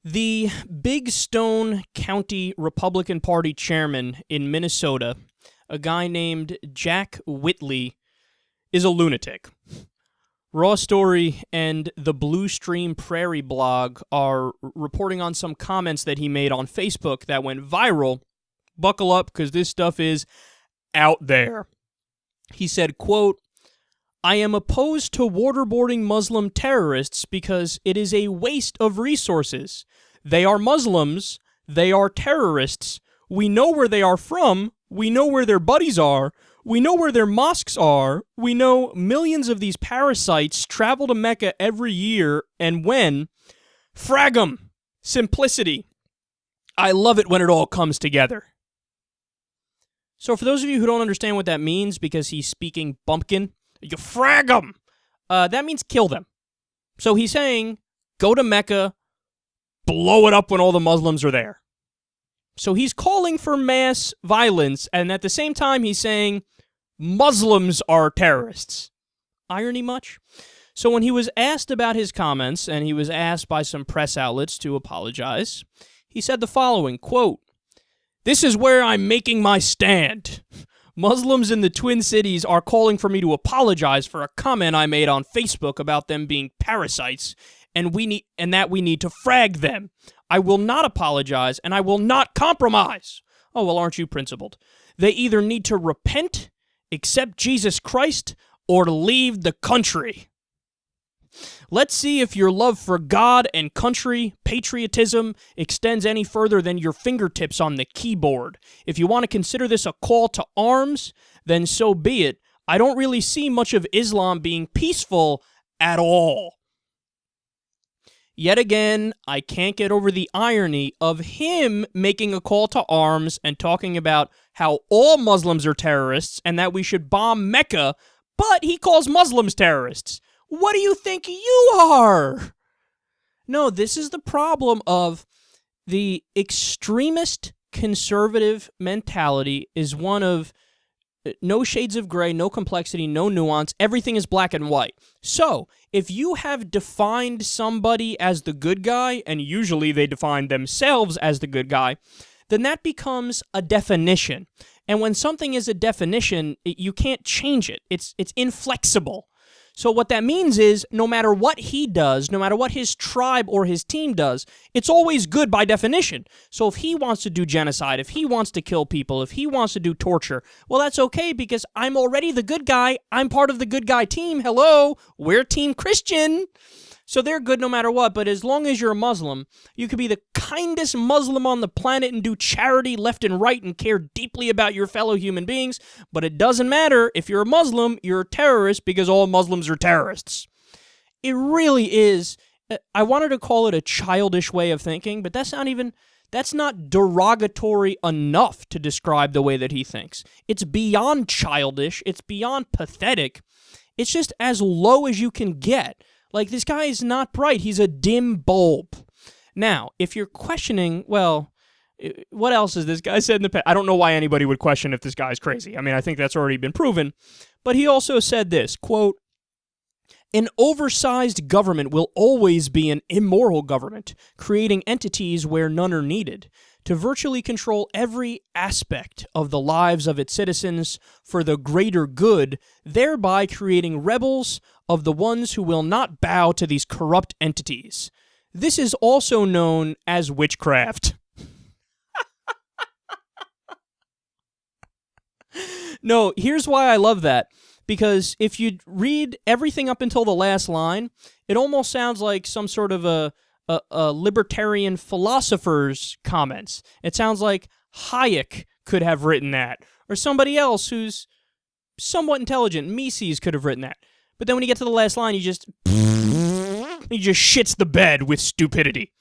The Big Stone County Republican Party chairman in Minnesota, a guy named Jack Whitley, is a lunatic. Raw Story and the Blue Stream Prairie blog are reporting on some comments that he made on Facebook that went viral. Buckle up, because this stuff is out there. He said, quote, "I am opposed to waterboarding Muslim terrorists because it is a waste of resources. They are Muslims. They are terrorists. We know where they are from. We know where their buddies are. We know where their mosques are. We know millions of these parasites travel to Mecca every year, and when? Frag 'em. Simplicity. I love it when it all comes together." So for those of you who don't understand what that means, because he's speaking bumpkin, you frag them. That means kill them. So he's saying, go to Mecca, blow it up when all the Muslims are there. So he's calling for mass violence, and at the same time he's saying Muslims are terrorists. Irony much? So when he was asked about his comments, and he was asked by some press outlets to apologize, he said the following, quote, "This is where I'm making my stand. Muslims in the Twin Cities are calling for me to apologize for a comment I made on Facebook about them being parasites, and that we need to frag them. I will not apologize, and I will not compromise." Oh, well, aren't you principled? They either need to repent, accept Jesus Christ, or leave the country. Let's see if your love for God and country, patriotism, extends any further than your fingertips on the keyboard. If you want to consider this a call to arms, then so be it. I don't really see much of Islam being peaceful at all. Yet again, I can't get over the irony of him making a call to arms and talking about how all Muslims are terrorists and that we should bomb Mecca, but he calls Muslims terrorists. What do you think you are? No, this is the problem of the extremist conservative mentality is one of no shades of gray, no complexity, no nuance. Everything is black and white. So, if you have defined somebody as the good guy, and usually they define themselves as the good guy, then that becomes a definition. And when something is a definition, you can't change it. It's inflexible. So what that means is, no matter what he does, no matter what his tribe or his team does, it's always good by definition. So if he wants to do genocide, if he wants to kill people, if he wants to do torture, well, that's okay because I'm already the good guy. I'm part of the good guy team. Hello, we're Team Christian. So they're good no matter what, but as long as you're a Muslim, you could be the kindest Muslim on the planet and do charity left and right and care deeply about your fellow human beings, but it doesn't matter. If you're a Muslim, you're a terrorist because all Muslims are terrorists. It really is. I wanted to call it a childish way of thinking, but that's not derogatory enough to describe the way that he thinks. It's beyond childish. It's beyond pathetic. It's just as low as you can get. Like, this guy is not bright. He's a dim bulb. Now, if you're questioning, well, what else has this guy said in the past? I don't know why anybody would question if this guy's crazy. I mean, I think that's already been proven. But he also said this, quote, "An oversized government will always be an immoral government, creating entities where none are needed, to virtually control every aspect of the lives of its citizens for the greater good, thereby creating rebels of the ones who will not bow to these corrupt entities. This is also known as witchcraft." No, here's why I love that. Because if you read everything up until the last line, it almost sounds like some sort of a libertarian philosopher's comments. It sounds like Hayek could have written that, or somebody else who's somewhat intelligent. Mises could have written that. But then when you get to the last line, he just shits the bed with stupidity.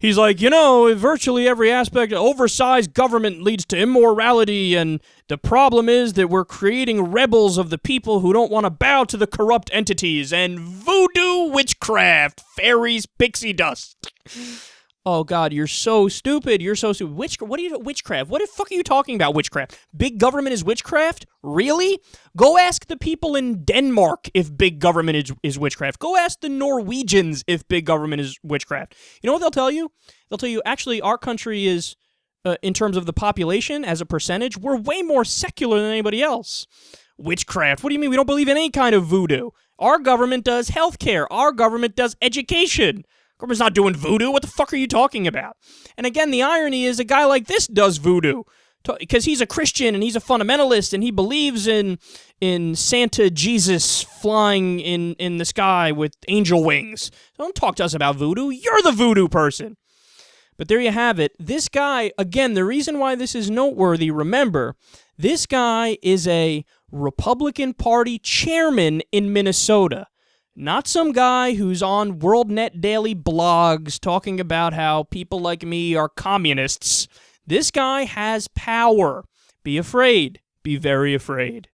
He's like, virtually every aspect of oversized government leads to immorality, and the problem is that we're creating rebels of the people who don't want to bow to the corrupt entities, and voodoo, witchcraft, fairies, pixie dust. Oh God, you're so stupid. You're so stupid. Witchcraft? What the fuck are you talking about? Witchcraft? Big government is witchcraft? Really? Go ask the people in Denmark if big government is witchcraft. Go ask the Norwegians if big government is witchcraft. You know what they'll tell you? They'll tell you actually our country is, in terms of the population as a percentage, we're way more secular than anybody else. Witchcraft? What do you mean? We don't believe in any kind of voodoo. Our government does healthcare. Our government does education. Government's not doing voodoo. What the fuck are you talking about? And again, the irony is a guy like this does voodoo because he's a Christian and he's a fundamentalist and he believes in Santa Jesus flying in the sky with angel wings. Don't talk to us about voodoo. You're the voodoo person. But there you have it. This guy, again, the reason why this is noteworthy, remember, this guy is a Republican Party chairman in Minnesota. Not some guy who's on WorldNet Daily blogs talking about how people like me are communists. This guy has power. Be afraid. Be very afraid.